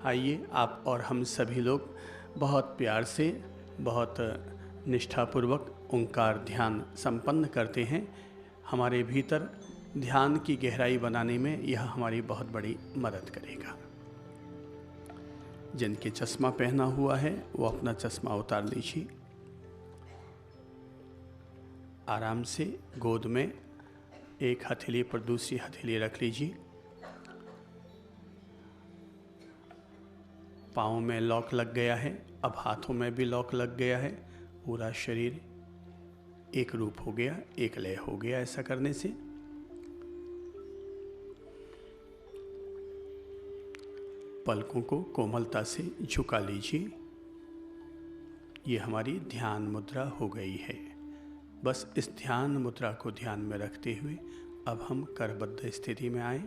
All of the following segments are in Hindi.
आइए आप और हम सभी लोग बहुत प्यार से, बहुत निष्ठापूर्वक ओंकार ध्यान संपन्न करते हैं। हमारे भीतर ध्यान की गहराई बनाने में यह हमारी बहुत बड़ी मदद करेगा। जिनके चश्मा पहना हुआ है वो अपना चश्मा उतार लीजिए। आराम से गोद में एक हथेली पर दूसरी हथेली रख लीजिए। पाँव में लॉक लग गया है, अब हाथों में भी लॉक लग गया है। पूरा शरीर एक रूप हो गया, एक लय हो गया। ऐसा करने से पलकों को कोमलता से झुका लीजिए। ये हमारी ध्यान मुद्रा हो गई है। बस इस ध्यान मुद्रा को ध्यान में रखते हुए अब हम करबद्ध स्थिति में आए।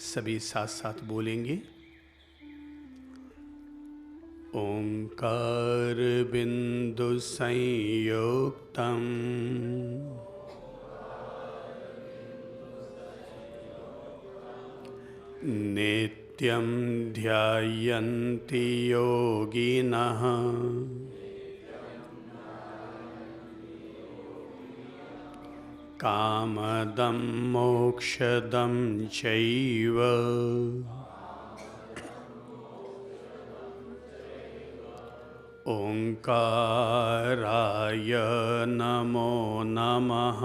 सभी साथ साथ बोलेंगे, ओंकार बिंदु संयुक्तम नित्यं ध्यायन्ति योगिनः कामदं मोक्षदं चैव ओंकाराय नमो नमः।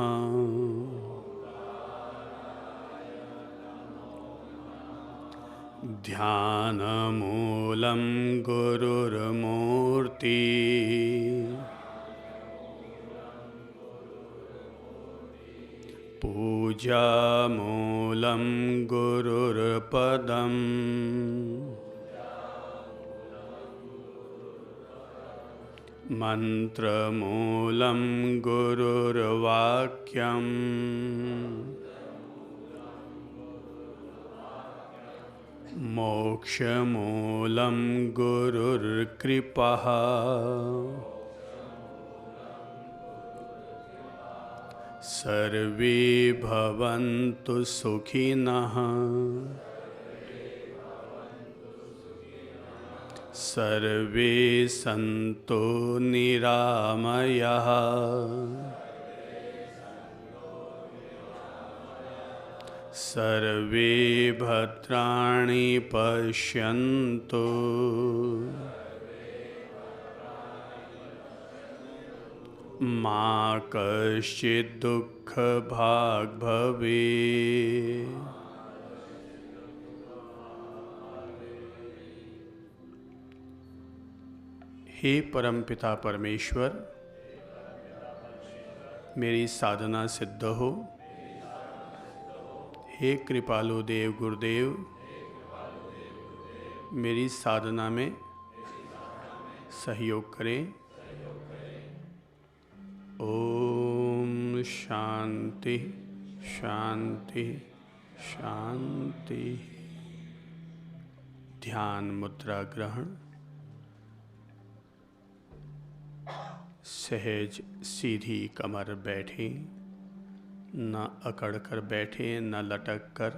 ध्यानमूलं गुरुर्मूर्ति पूजामूलं गुरुर्पदम् मंत्रमूलं गुरुर्वाक्यम् मोक्षमूलं गुरुर्कृपः सर्वे भवन्तु सुखिनः सर्वे सन्तु निरामयाः सर्वे भद्राणि पश्यन्तु मा कश्चित् दुःखभाग् भवेत्। हे परमपिता परमेश्वर, मेरी साधना सिद्ध हो। हे कृपालु देव गुरुदेव, मेरी साधना में सहयोग करें। ओम शांति शांति शांति। ध्यान मुद्रा ग्रहण। सहज सीधी कमर बैठे, न अकड़ कर बैठे, न लटक कर।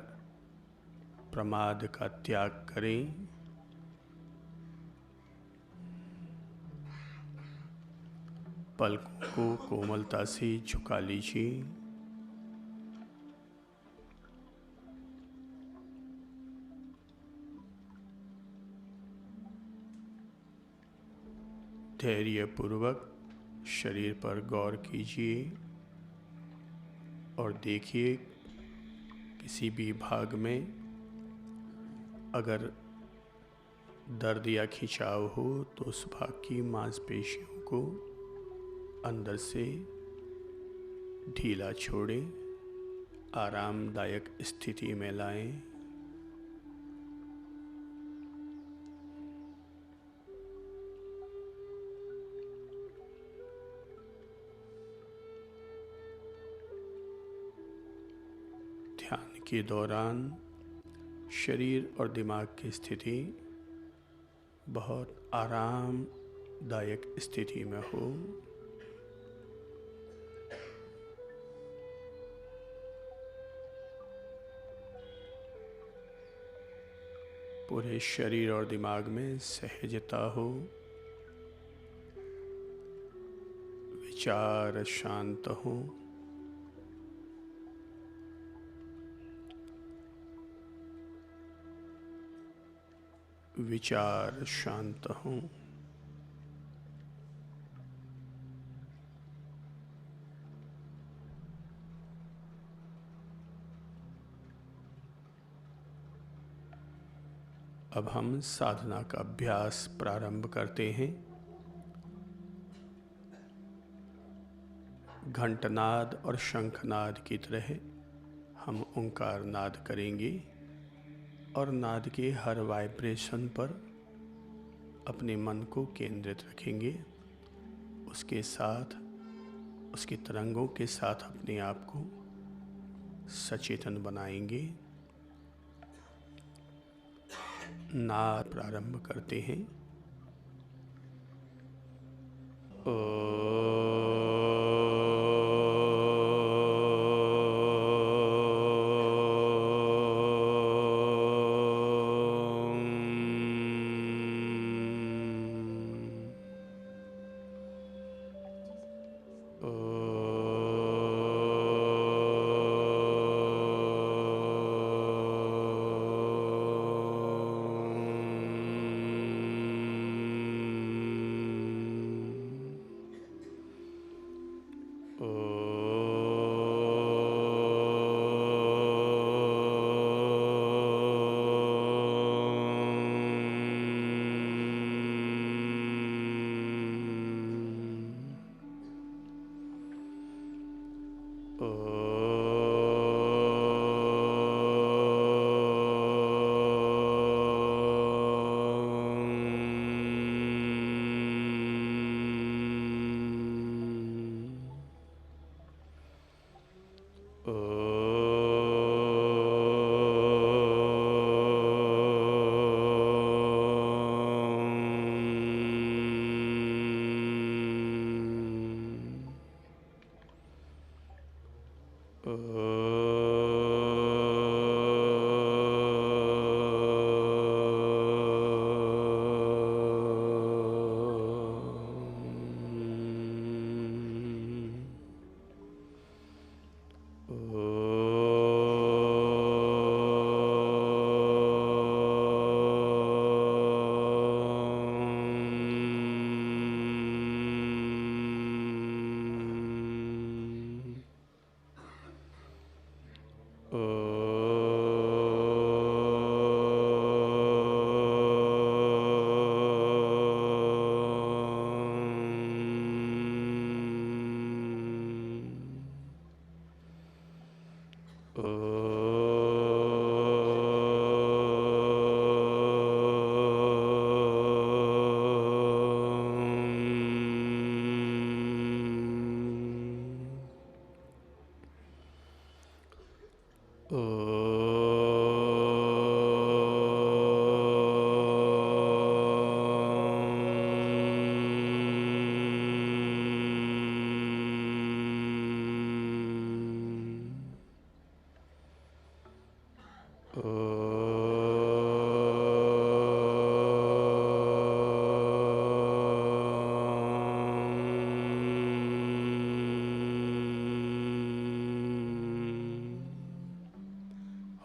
प्रमाद का त्याग करें। पलकों को कोमलता से झुका लीजिए। धैर्यपूर्वक शरीर पर गौर कीजिए और देखिए किसी भी भाग में अगर दर्द या खिंचाव हो तो उस भाग की मांसपेशियों को अंदर से ढीला छोड़ें, आरामदायक स्थिति में लाएं। ध्यान के दौरान शरीर और दिमाग की स्थिति बहुत आरामदायक स्थिति में हो। पूरे शरीर और दिमाग में सहजता हो, विचार शांत हो, विचार शांत हों। अब हम साधना का अभ्यास प्रारंभ करते हैं। घंटनाद और शंखनाद की तरह हम ओंकार नाद करेंगे और नाद के हर वाइब्रेशन पर अपने मन को केंद्रित रखेंगे। उसके साथ, उसकी तरंगों के साथ अपने आप को सचेतन बनाएंगे। नाद प्रारंभ करते हैं।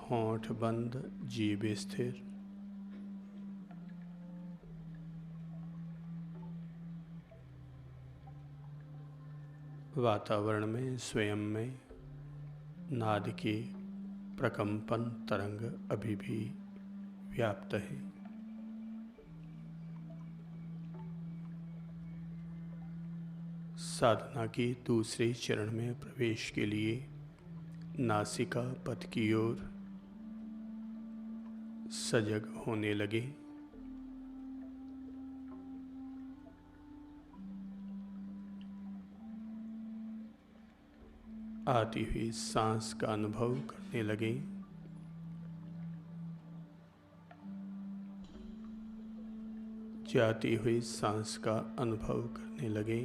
होंठ बंद, जीभ स्थिर। वातावरण में, स्वयं में नाद की प्रकंपन तरंग अभी भी व्याप्त है। साधना के दूसरे चरण में प्रवेश के लिए नासिका पथ की ओर सजग होने लगे। आती हुई सांस का अनुभव करने लगे। जाती हुई सांस का अनुभव करने लगे।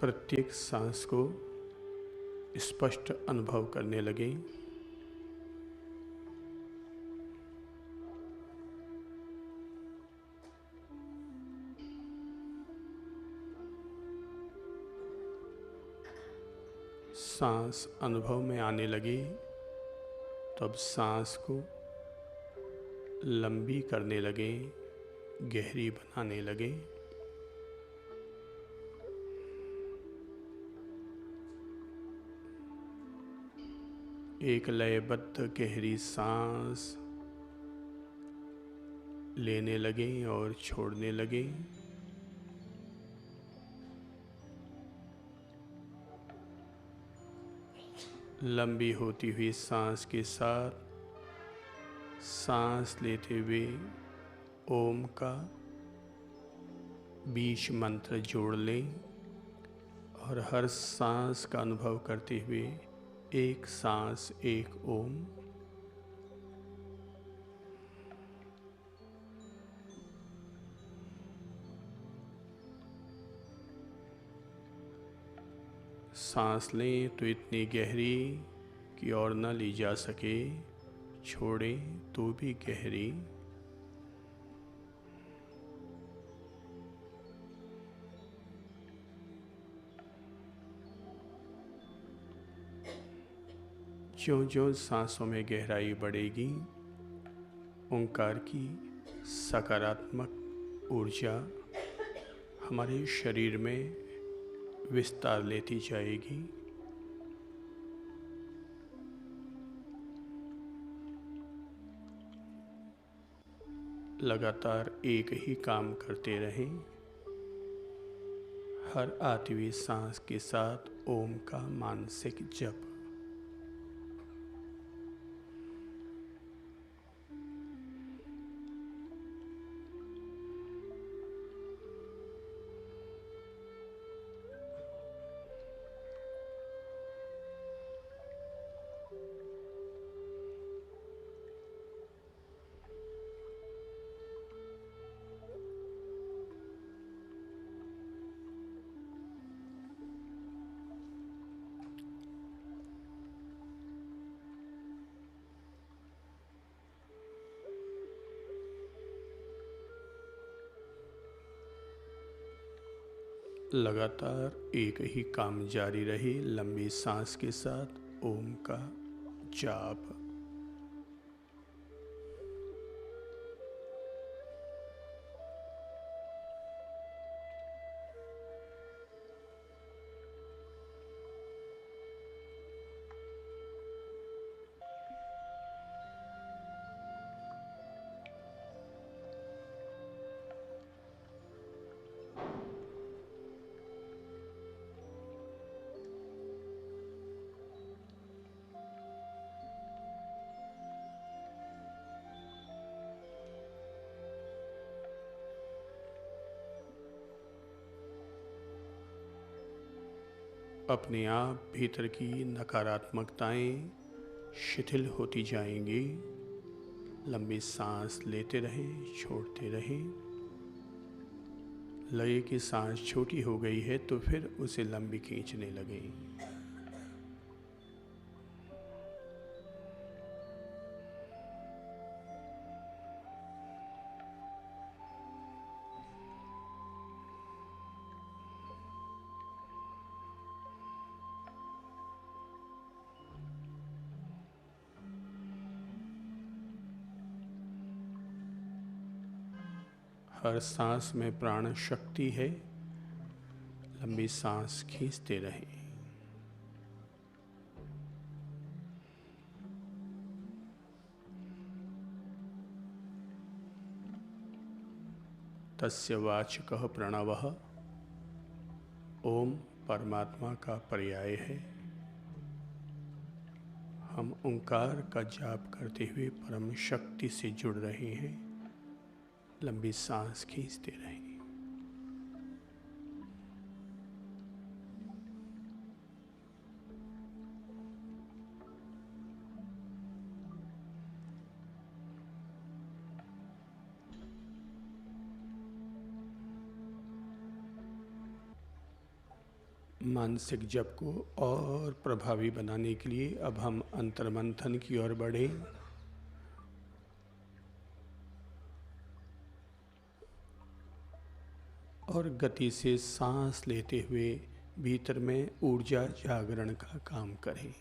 प्रत्येक सांस को स्पष्ट अनुभव करने लगे। सांस अनुभव में आने लगे तो अब सांस को लंबी करने लगे, गहरी बनाने लगे। एक लयबद्ध गहरी सांस लेने लगे और छोड़ने लगे। लंबी होती हुई सांस के साथ सांस लेते हुए ओम का बीज मंत्र जोड़ लें और हर सांस का अनुभव करते हुए एक सांस एक ओम। सांस लें तो इतनी गहरी कि और न ली जा सके, छोड़ें तो भी गहरी। ज्यों-ज्यों सांसों में गहराई बढ़ेगी, ओंकार की सकारात्मक ऊर्जा हमारे शरीर में विस्तार लेती जाएगी। लगातार एक ही काम करते रहें। हर आती हुई सांस के साथ ओम का मानसिक जप। लगातार एक ही काम जारी रहे, लंबी सांस के साथ ओम का जाप। अपने आप भीतर की नकारात्मकताएं शिथिल होती जाएंगी। लंबी सांस लेते रहें, छोड़ते रहें। लगे कि सांस छोटी हो गई है तो फिर उसे लंबी खींचने लगें। हर सांस में प्राण शक्ति है। लंबी सांस खींचते रहें। तस्य वाचकः प्रणवः। ओम परमात्मा का पर्याय है। हम ओंकार का जाप करते हुए परम शक्ति से जुड़ रहे हैं। लंबी सांस खींचते रहें। मानसिक जप को और प्रभावी बनाने के लिए अब हम अंतर्मंथन की ओर बढ़ें। और गति से सांस लेते हुए भीतर में ऊर्जा जागरण का काम करें।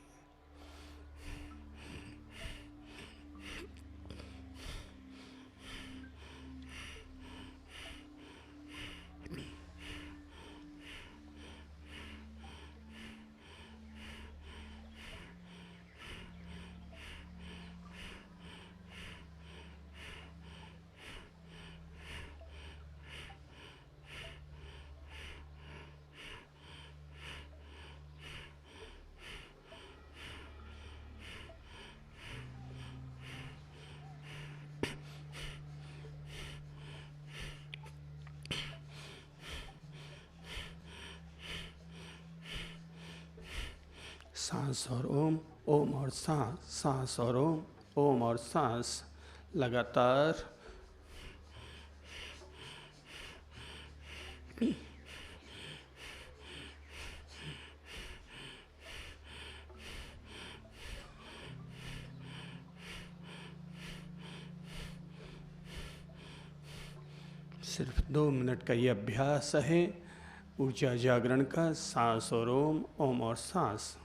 सांस और ओम, ओम और सांस, सांस और ओम, ओम और सांस लगातार। सिर्फ 2 मिनट का ये अभ्यास है ऊर्जा जागरण का। सांस और ओम, ओम और सांस।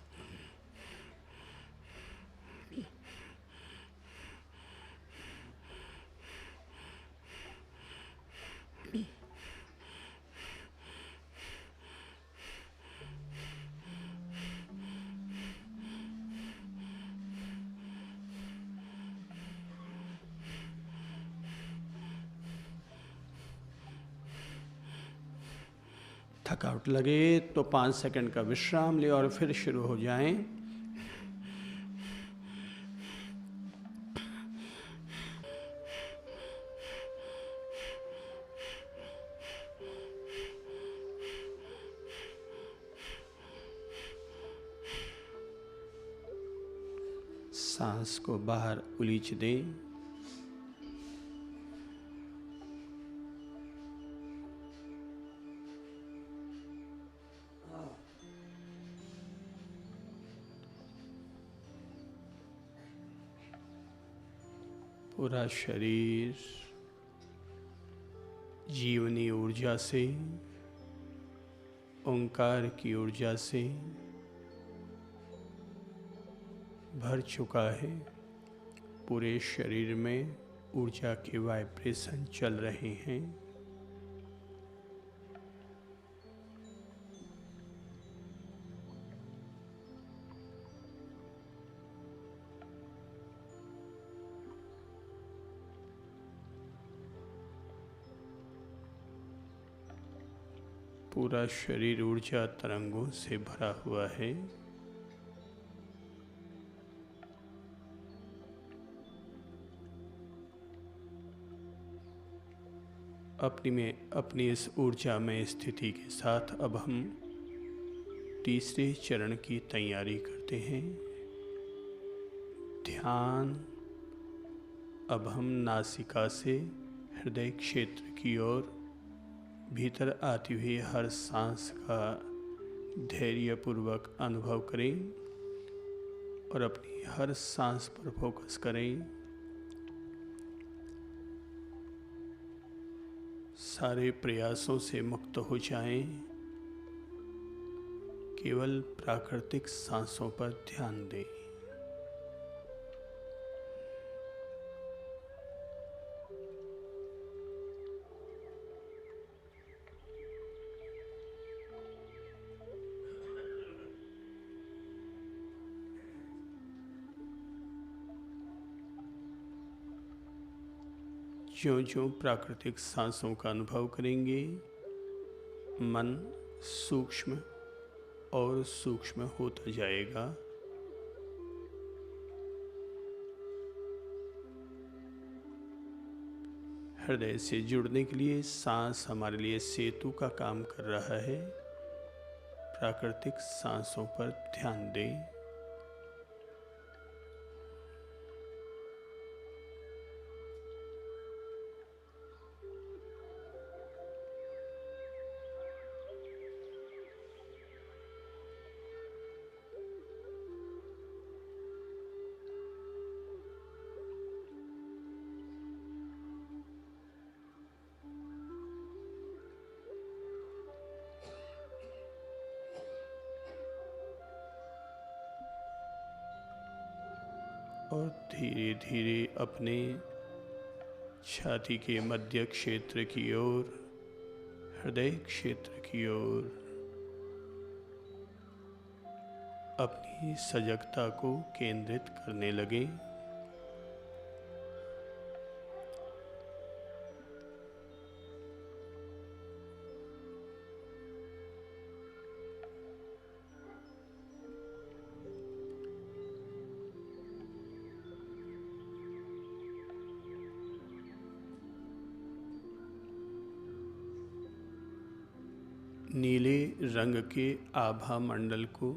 थकावट लगे तो 5 सेकंड का विश्राम ले और फिर शुरू हो जाएं। सांस को बाहर उलीच दें। पूरा शरीर जीवनी ऊर्जा से, ओंकार की ऊर्जा से भर चुका है। पूरे शरीर में ऊर्जा के वाइब्रेशन चल रहे हैं। पूरा शरीर ऊर्जा तरंगों से भरा हुआ है। अपनी इस ऊर्जामय स्थिति के साथ अब हम तीसरे चरण की तैयारी करते हैं, ध्यान। अब हम नासिका से हृदय क्षेत्र की ओर भीतर आती हुई हर सांस का धैर्यपूर्वक अनुभव करें और अपनी हर सांस पर फोकस करें। सारे प्रयासों से मुक्त हो जाएं। केवल प्राकृतिक सांसों पर ध्यान दें। ज्यों-ज्यों प्राकृतिक सांसों का अनुभव करेंगे, मन सूक्ष्म और सूक्ष्म होता जाएगा। हृदय से जुड़ने के लिए सांस हमारे लिए सेतु का काम कर रहा है। प्राकृतिक सांसों पर ध्यान दें। और धीरे धीरे अपने छाती के मध्य क्षेत्र की ओर, हृदय क्षेत्र की ओर अपनी सजगता को केंद्रित करने लगें। नीले रंग के आभा मंडल को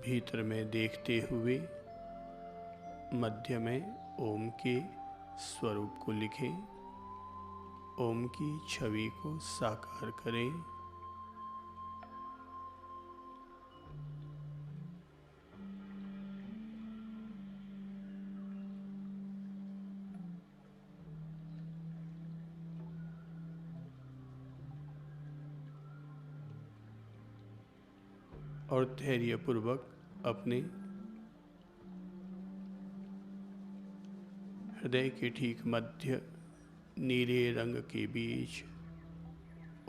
भीतर में देखते हुए मध्य में ओम के स्वरूप को लिखें। ओम की छवि को साकार करें। और धैर्यपूर्वक अपने हृदय के ठीक मध्य नीले रंग के बीच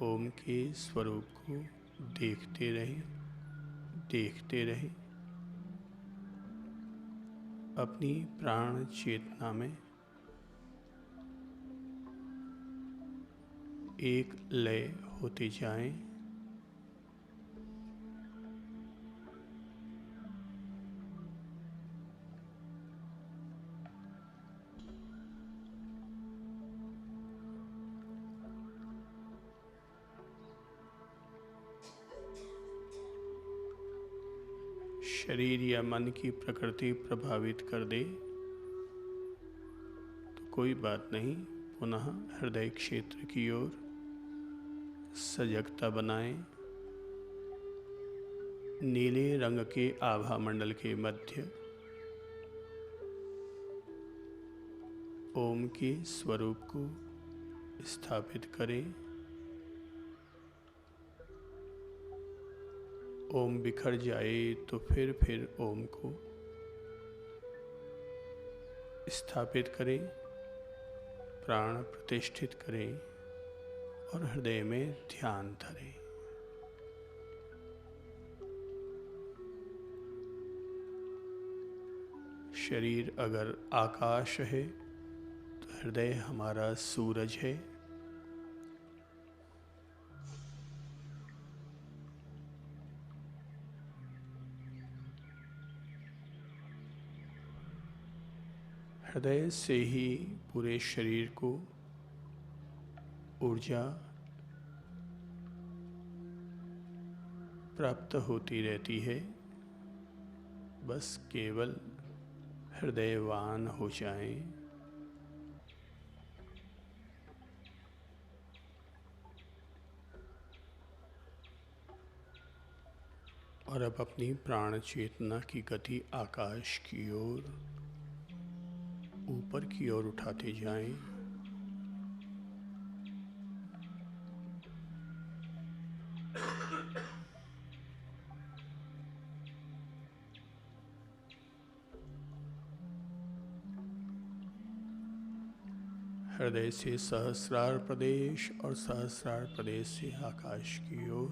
ओम के स्वरूप को देखते रहें, देखते रहें। अपनी प्राण चेतना में एक लय होते जाएं। शरीर या मन की प्रकृति प्रभावित कर दे तो कोई बात नहीं, पुनः हृदय क्षेत्र की ओर सजगता बनाएं। नीले रंग के आभा मंडल के मध्य ओम के स्वरूप को स्थापित करें। ओम बिखर जाए तो फिर ओम को स्थापित करें, प्राण प्रतिष्ठित करें और हृदय में ध्यान धरें। शरीर अगर आकाश है तो हृदय हमारा सूरज है। हृदय से ही पूरे शरीर को ऊर्जा प्राप्त होती रहती है। बस केवल हृदयवान हो जाएं। और अब अपनी प्राण चेतना की गति आकाश की ओर, ऊपर की ओर उठाते जाएं। हृदय से सहस्रार प्रदेश और सहस्रार प्रदेश से आकाश की ओर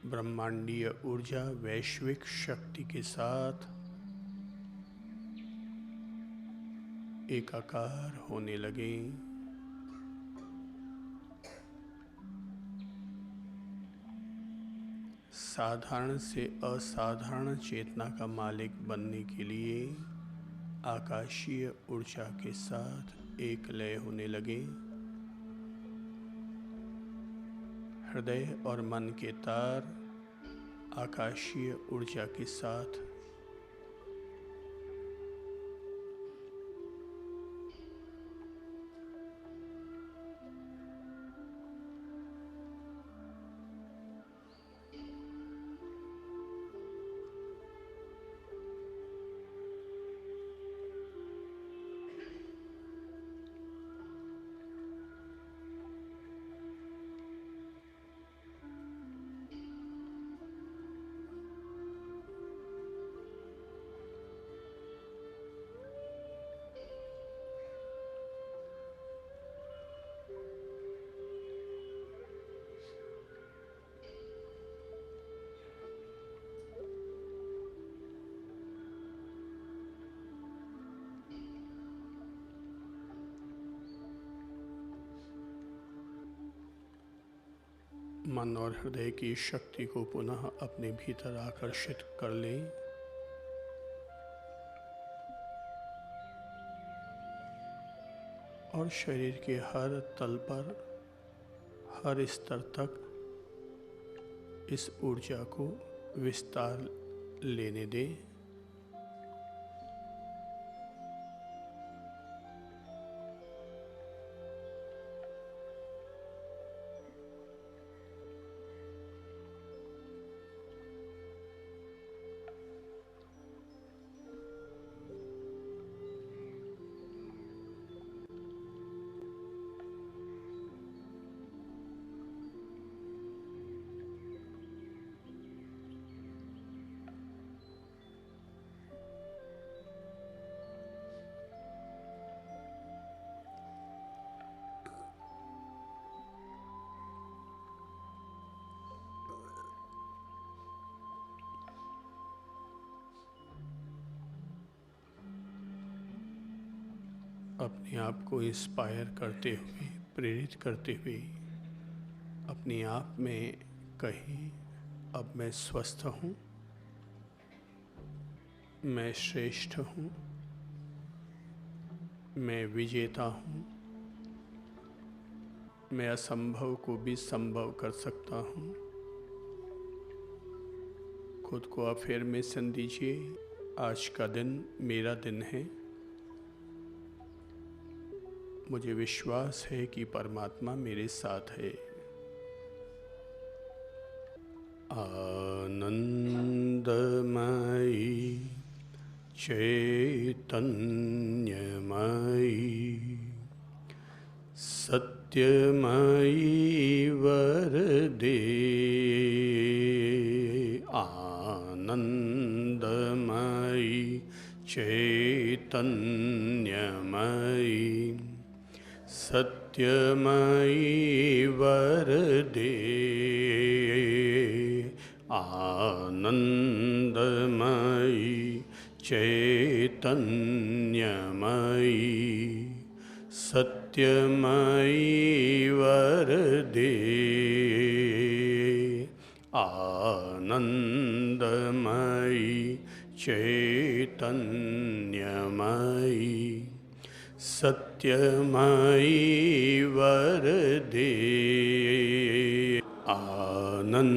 ब्रह्मांडीय ऊर्जा वैश्विक शक्ति के साथ एकाकार होने लगे। साधारण से असाधारण चेतना का मालिक बनने के लिए आकाशीय ऊर्जा के साथ एक लय होने लगे। हृदय और मन के तार आकाशीय ऊर्जा के साथ मन और हृदय की शक्ति को पुनः अपने भीतर आकर्षित कर लें। और शरीर के हर तल पर, हर स्तर तक इस ऊर्जा को विस्तार लेने दें। अपने आप को इंस्पायर करते हुए, प्रेरित करते हुए अपने आप में कहें, अब मैं स्वस्थ हूँ, मैं श्रेष्ठ हूँ, मैं विजेता हूँ, मैं असंभव को भी संभव कर सकता हूँ। खुद को अफर्मेशन दीजिए, आज का दिन मेरा दिन है। मुझे विश्वास है कि परमात्मा मेरे साथ है। आनंदमयी चैतन्यमयी सत्यमयी वरदे। आनंदमयी चैतन्यमयी सत्यमयी वरदे। आनंदमयी चैतन्यमयी सत्यमयी वरदे। आनंदमयी चैतन्यमयी सत्यमयी वरदे। आनंदमयी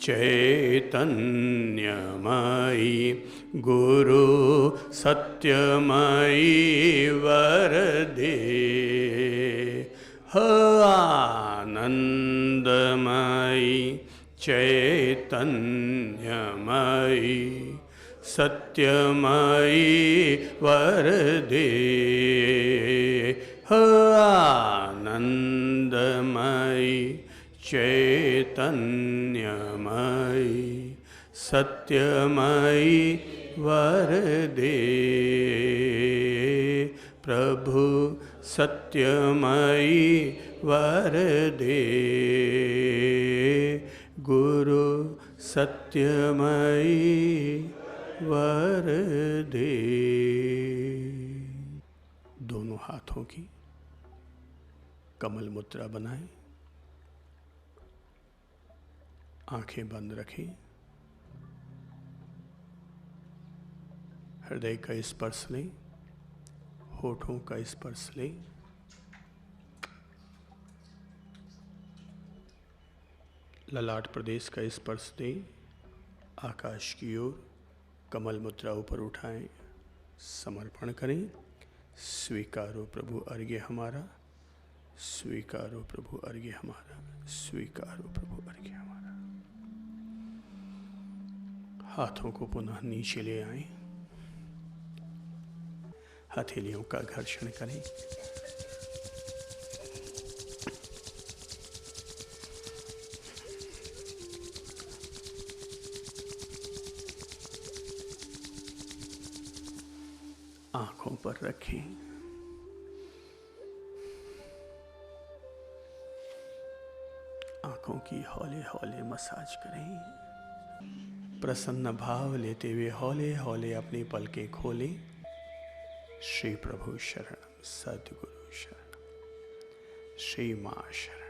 चैतन्यमयी गुरु सत्यमयी वरदे। आनंदमयी चैतन्यमयी सत्यमयी वरदे। आनंदमयी चैतन्यमयी सत्यमयी वरदे। प्रभु सत्यमयी वरदे। गुरु सत्यमयी वरदे। दोनों हाथों की कमल मुद्रा बनाएं, आंखें बंद रखें, हृदय का स्पर्श लें, होठों का स्पर्श लें, ललाट प्रदेश का स्पर्श दें, आकाश की ओर कमल मुद्रा ऊपर उठाएं, समर्पण करें। स्वीकारो प्रभु अर्घ्य हमारा, स्वीकारो प्रभु अर्घ्य हमारा, स्वीकारो प्रभु अर्घ्य हमारा। हाथों को पुनः नीचे ले आएं, हथेलियों का घर्षण करें। आंखों पर रखें, आंखों की हौले हौले मसाज करें। प्रसन्न भाव लेते हुए हौले हौले अपनी पलकें खोलें। श्री प्रभु शरण, सद्गुरु शरण, श्री मां शरण।